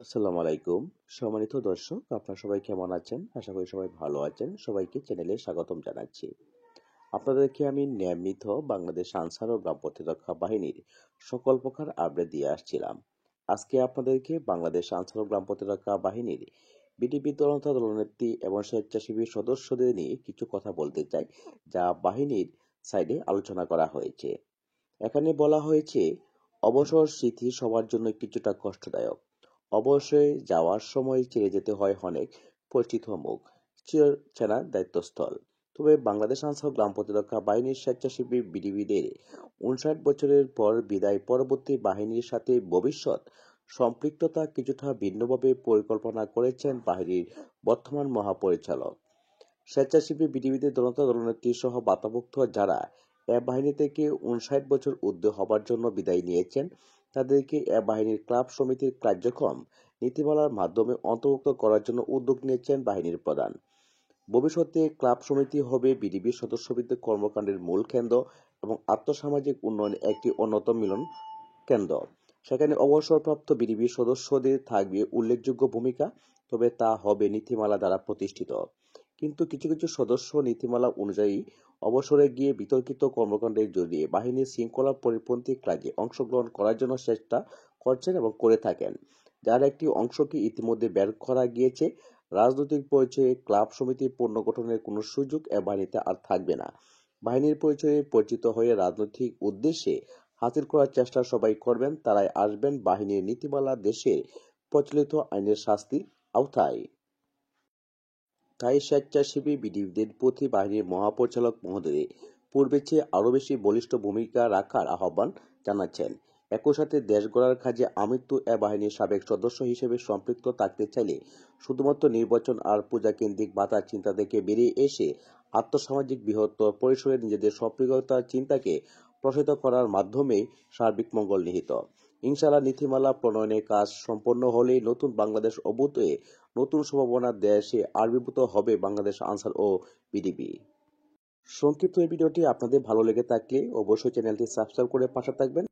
আসসালামু আলাইকুম। সম্মানিত দর্শক, আপনারা সবাই কেমন আছেন? আশা করি সবাই ভালো আছেন। সবাইকে চ্যানেলে স্বাগতম জানাচ্ছি। আপনাদেরকে আমি নিয়মিত বাংলাদেশ আনসার ও গ্রাম প্রতিরক্ষা বাহিনীর সকল প্রকার আপডেট দিয়ে আসছিলাম। আজকে আপনাদেরকে বাংলাদেশ আনসার ও গ্রাম প্রতিরক্ষা বাহিনীর বিডিপি তরুণতা দলনেত্রী এবং স্বেচ্ছাসেবী সদস্যদের নিয়ে কিছু কথা বলতে চাই, যা বাহিনীর সাইডে আলোচনা করা হয়েছে। এখানে বলা হয়েছে, অবসর স্মৃতি সবার জন্য কিছুটা কষ্টদায়ক। অবশ্যই যাওয়ার সময় ছেড়ে যেতে হয় অনেক পরিচিত মুখ, চির চেনা দায়িত্বস্থল। তবে বাংলাদেশ আনসার গ্রাম প্রতিরক্ষা বাহিনীর স্বেচ্ছাসেবী বিডিবিদের ৫৯ বছরের পর বিদায় পরবর্তী বাহিনীর সাথে ভবিষ্যৎ সম্পৃক্ততা কিছুটা ভিন্নভাবে পরিকল্পনা করেছেন বাহিনীর বর্তমান মহাপরিচালক। স্বেচ্ছাসেবী বিডিবিদের দলনেতা দলনেত্রী সহ ভাতাভুক্ত যারা এ বাহিনী থেকে ৫৯ বছর ঊর্ধ্ব হবার জন্য বিদায় নিয়েছেন, তাদেরকে এ বাহিনীর ক্লাব সমিতির কার্যক্রম নীতিমালার মাধ্যমে অন্তর্ভুক্ত করার জন্য উদ্যোগ নিয়েছেন বাহিনীর প্রধান। ভবিষ্যতে ক্লাব সমিতি হবে বিডিবির সদস্যবৃন্দের কর্মকাণ্ডের মূল কেন্দ্র এবং আর্থসামাজিক উন্নয়নের একটি অন্যতম মিলন কেন্দ্র। সেখানে অবসরপ্রাপ্ত বিডিবির সদস্যদের থাকবে উল্লেখযোগ্য ভূমিকা, তবে তা হবে নীতিমালা দ্বারা প্রতিষ্ঠিত। কিন্তু কিছু কিছু সদস্য নীতিমালা অনুযায়ী অবসরে গিয়ে বিতর্কিত কর্মকাণ্ডে জড়িয়ে বাহিনীর শৃঙ্খলা পরিপন্থী কাজে অংশগ্রহণ করার জন্য চেষ্টা করছেন এবং করে থাকেন, যার একটি অংশকে ইতিমধ্যে বের করা গিয়েছে। রাজনৈতিক পরিচয়ে ক্লাব সমিতির পুনর্গঠনের কোনো সুযোগ এ বাহিনীতে আর থাকবে না। বাহিনীর পরিচয়ে পরিচিত হয়ে রাজনৈতিক উদ্দেশ্যে হাসিল করার চেষ্টা সবাই করবেন, তারাই আসবেন বাহিনীর নীতিমালা দেশের প্রচলিত আইনের শাস্তির আওতায়। তাই স্বেচ্ছাসেবী বিডিবিদের প্রতি বাহিনীর মহাপরিচালক মহোদয় পূর্বের চেয়ে আরও বেশি বলিষ্ঠ ভূমিকা রাখার আহ্বান জানাচ্ছেন। একই সাথে দেশ গড়ার কাজে আমৃত্যু এ বাহিনীর সাবেক সদস্য হিসেবে সম্পৃক্ত থাকতে চাইলে শুধুমাত্র নির্বাচন আর পূজাকেন্দ্রিক বাতার চিন্তা থেকে বেরিয়ে এসে আর্থসামাজিক বৃহত্তর পরিসরে নিজেদের সম্পৃক্ততার চিন্তাকে প্রসারিত করার মাধ্যমে সার্বিক মঙ্গল নিহিত। ইনশাআল্লাহ নীতিমালা প্রণয়নের কাজ সম্পন্ন হলেই নতুন বাংলাদেশ অভ্যুদয়ে নতুন সম্ভাবনার দেশে আবির্ভূত হবে বাংলাদেশ আনসার ও বিডিবি। সংক্ষিপ্ত এই ভিডিওটি আপনাদের ভালো লেগে থাকলে অবশ্যই চ্যানেলটি সাবস্ক্রাইব করে পাশে থাকবেন।